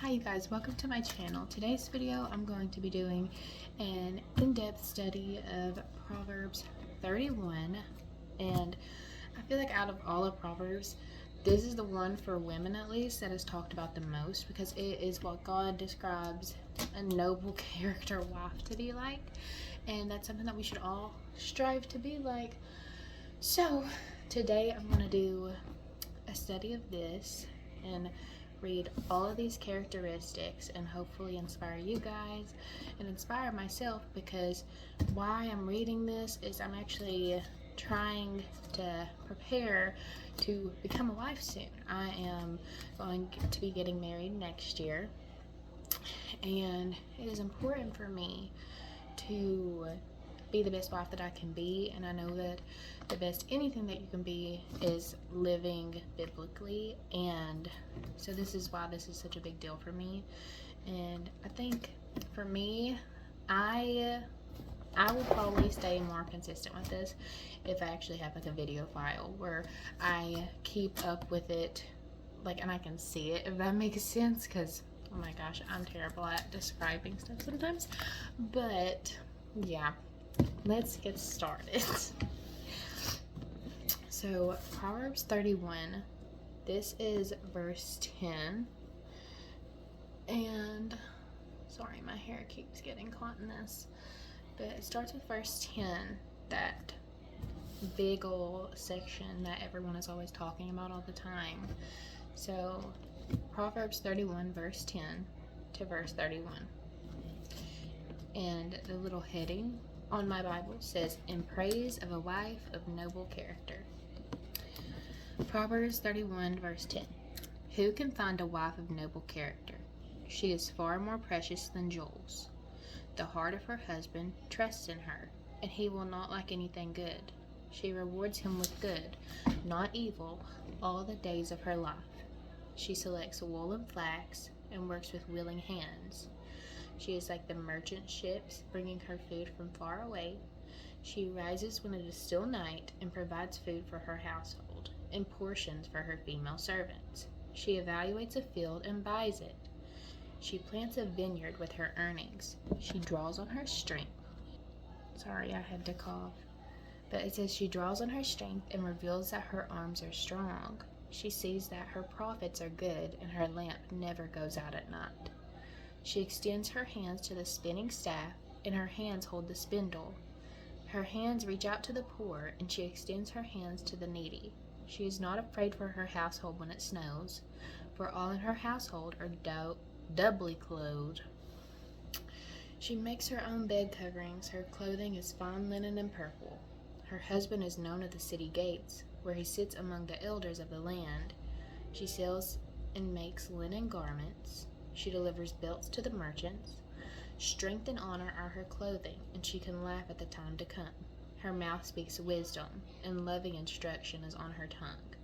Hi you guys, welcome to my channel. Today's video I'm going to be doing an in-depth study of Proverbs 31, and I feel like out of all of Proverbs, this is the one for women at least that is talked about the most, because it is what God describes a noble character wife to be like, and that's something that we should all strive to be like. So today I'm going to do a study of this and read all of these characteristics and hopefully inspire you guys and inspire myself, because why I'm reading this is I'm actually trying to prepare to become a wife soon. I am going to be getting married next year, and it is important for me to be the best wife that I can be, and I know that the best anything that you can be is living biblically, and so this is why this is such a big deal for me. And I think for me, I will probably stay more consistent with this if I actually have like a video file where I keep up with it, like, and I can see it, if that makes sense, because oh my gosh, I'm terrible at describing stuff sometimes. But yeah, let's get started. So Proverbs 31, this is verse 10, and sorry, my hair keeps getting caught in this, but it starts with verse 10, that big ol' section that everyone is always talking about all the time. So Proverbs 31 verse 10 to verse 31, and the little heading on my Bible says, "In praise of a wife of noble character." Proverbs 31 verse 10. Who can find a wife of noble character? She is far more precious than jewels. The heart of her husband trusts in her, and he will not lack anything good. She rewards him with good, not evil, all the days of her life. She selects wool and flax and works with willing hands. She is like the merchant ships, bringing her food from far away. She rises when it is still night and provides food for her household and portions for her female servants. She evaluates a field and buys it. She plants a vineyard with her earnings. She draws on her strength. Sorry, I had to cough. But it says she draws on her strength and reveals that her arms are strong. She sees that her profits are good and her lamp never goes out at night. She extends her hands to the spinning staff, and her hands hold the spindle. Her hands reach out to the poor, and she extends her hands to the needy. She is not afraid for her household when it snows, for all in her household are doubly clothed. She makes her own bed coverings. Her clothing is fine linen and purple. Her husband is known at the city gates, where he sits among the elders of the land. She sells and makes linen garments. She delivers belts to the merchants. Strength and honor are her clothing, and she can laugh at the time to come. Her mouth speaks wisdom, and loving instruction is on her tongue.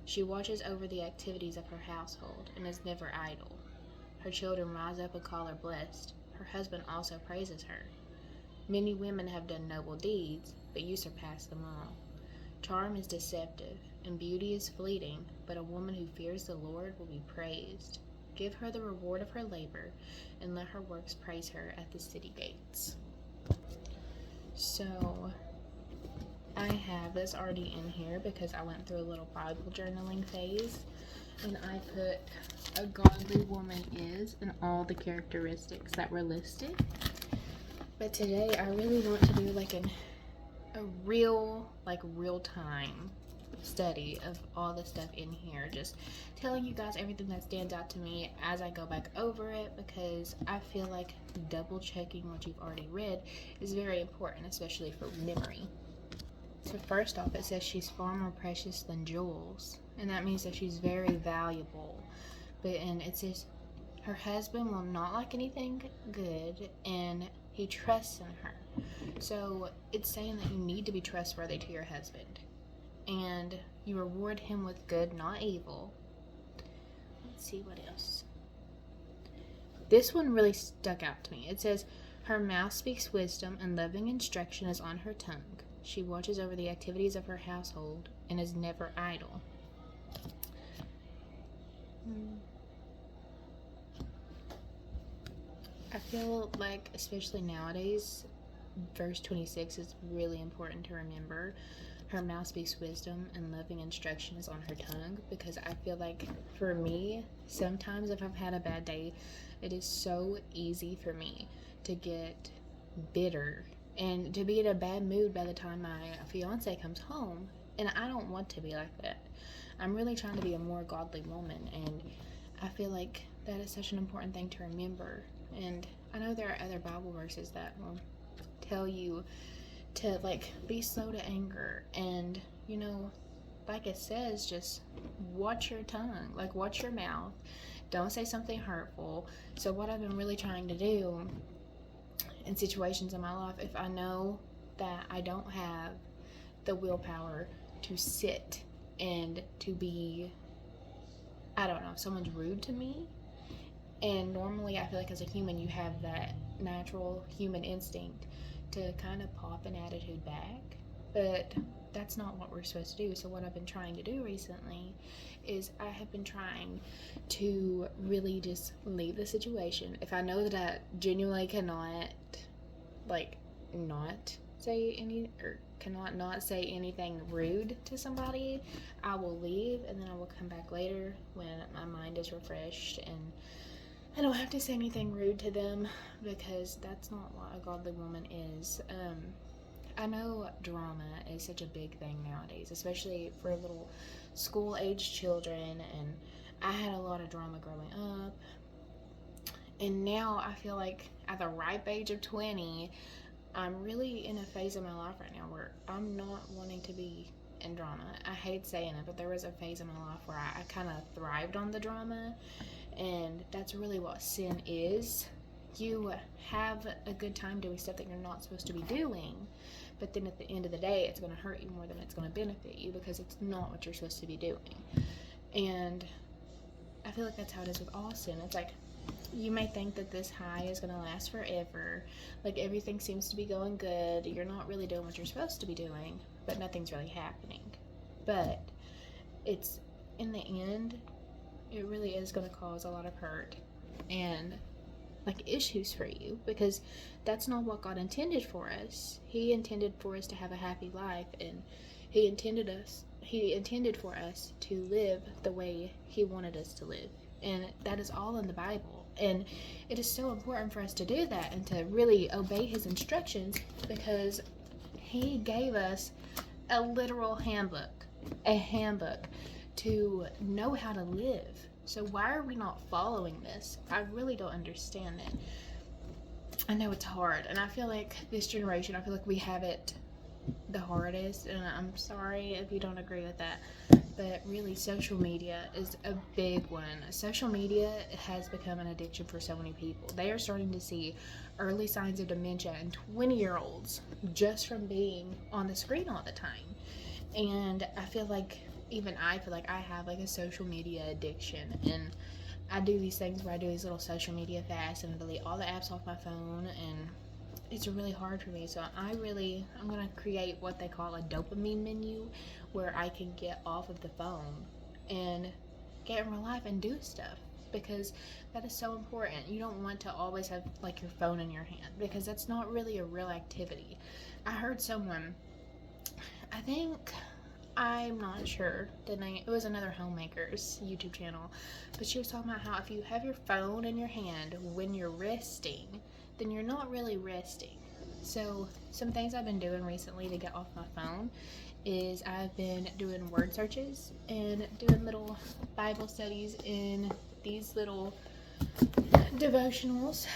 She watches over the activities of her household, and is never idle. Her children rise up and call her blessed. Her husband also praises her. Many women have done noble deeds, but you surpass them all. Charm is deceptive, and beauty is fleeting, but a woman who fears the Lord will be praised. Give her the reward of her labor, and let her works praise her at the city gates. So I have this already in here because I went through a little Bible journaling phase, and I put a godly woman is and all the characteristics that were listed. But today I really want to do like a real time study of all the stuff in here, just telling you guys everything that stands out to me as I go back over it, because I feel like double checking what you've already read is very important, especially for memory. So first off, it says she's far more precious than jewels, and that means that she's very valuable. And it says her husband will not lack anything good, and he trusts in her. So it's saying that you need to be trustworthy to your husband, and you reward him with good, not evil. Let's see what else. This one really stuck out to me. It says her mouth speaks wisdom, and loving instruction is on her tongue. She watches over the activities of her household and is never idle. I feel like, especially nowadays, verse 26 is really important to remember. Her mouth speaks wisdom, and loving instruction is on her tongue. Because I feel like, for me, sometimes if I've had a bad day, it is so easy for me to get bitter and to be in a bad mood by the time my fiance comes home. And I don't want to be like that. I'm really trying to be a more godly woman, and I feel like that is such an important thing to remember. And I know there are other Bible verses that will tell you to like be slow to anger, and like it says, just watch your tongue, like watch your mouth, don't say something hurtful. So what I've been really trying to do in situations in my life, if I know that I don't have the willpower to sit and to be, I don't know, if someone's rude to me, and normally I feel like as a human you have that natural human instinct to kind of pop an attitude back, but that's not what we're supposed to do. So what I've been trying to do recently is I have been trying to really just leave the situation. If I know that I genuinely cannot not say any, or cannot not say anything rude to somebody, I will leave, and then I will come back later when my mind is refreshed and I don't have to say anything rude to them, because that's not what a godly woman is. I know drama is such a big thing nowadays, especially for little school-age children, and I had a lot of drama growing up. And now I feel like at the ripe age of 20, I'm really in a phase of my life right now where I'm not wanting to be in drama. I hate saying it, but there was a phase in my life where I kind of thrived on the drama, and that's really what sin is. You have a good time doing stuff that you're not supposed to be doing, but then at the end of the day, it's going to hurt you more than it's going to benefit you, because it's not what you're supposed to be doing. And I feel like that's how it is with all sin. It's like, you may think that this high is going to last forever, like everything seems to be going good, you're not really doing what you're supposed to be doing, but nothing's really happening. But it's, in the end, it really is going to cause a lot of hurt and like issues for you, because that's not what God intended for us. He intended for us to have a happy life, and he intended for us to live the way he wanted us to live, and that is all in the Bible. And it is so important for us to do that and to really obey his instructions, because he gave us a literal handbook, a handbook to know how to live. So why are we not following this? I really don't understand it. I know it's hard, and I feel like this generation, I feel like we have it the hardest, and I'm sorry if you don't agree with that, but really social media is a big one. Social media has become an addiction for so many people. They are starting to see early signs of dementia in 20-year-olds just from being on the screen all the time. And I feel like I have like a social media addiction, and I do these things where I do these little social media fasts and delete all the apps off my phone, and it's really hard for me. So I'm going to create what they call a dopamine menu, where I can get off of the phone and get in real life and do stuff, because that is so important. You don't want to always have like your phone in your hand, because that's not really a real activity. I heard someone, I'm not sure the name, it was another homemaker's YouTube channel, but she was talking about how if you have your phone in your hand when you're resting, then you're not really resting. So some things I've been doing recently to get off my phone is I've been doing word searches and doing little Bible studies in these little devotionals.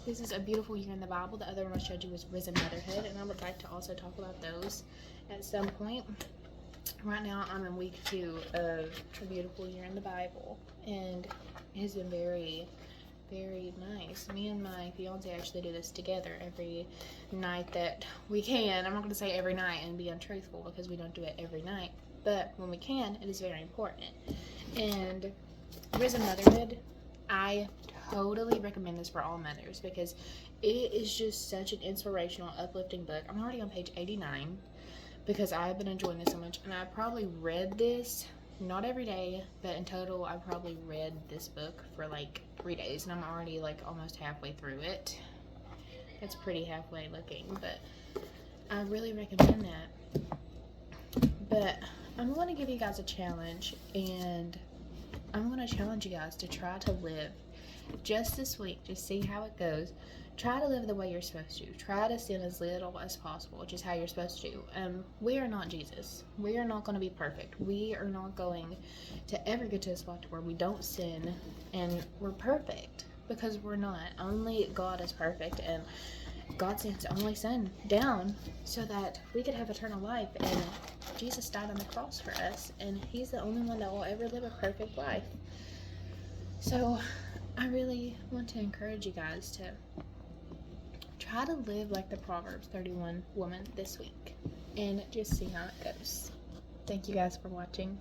This is A Beautiful Year in the Bible. The other one I showed you was Risen Motherhood, and I would like to also talk about those at some point. Right now I'm in week 2 of A Beautiful Year in the Bible, and it has been very, very nice. Me and my fiance actually do this together every night that we can. I'm not going to say every night and be untruthful, because we don't do it every night, but when we can, it is very important. And Risen Motherhood, I totally recommend this for all mothers, because it is just such an inspirational, uplifting book. I'm already on page 89, because I've been enjoying this so much, and I probably read this, not every day, but in total I probably read this book for like 3 days, and I'm already like almost halfway through it. It's pretty halfway looking, but I really recommend that. But I'm going to give you guys a challenge, and I'm going to challenge you guys to try to live just this week, just see how it goes. Try to live the way you're supposed to. Try to sin as little as possible, which is how you're supposed to. We are not Jesus. We are not going to be perfect. We are not going to ever get to a spot where we don't sin and we're perfect, because we're not. Only God is perfect, and God sent His only Son down so that we could have eternal life, and Jesus died on the cross for us, and He's the only one that will ever live a perfect life. So I really want to encourage you guys to try to live like the Proverbs 31 woman this week, and just see how it goes. Thank you guys for watching.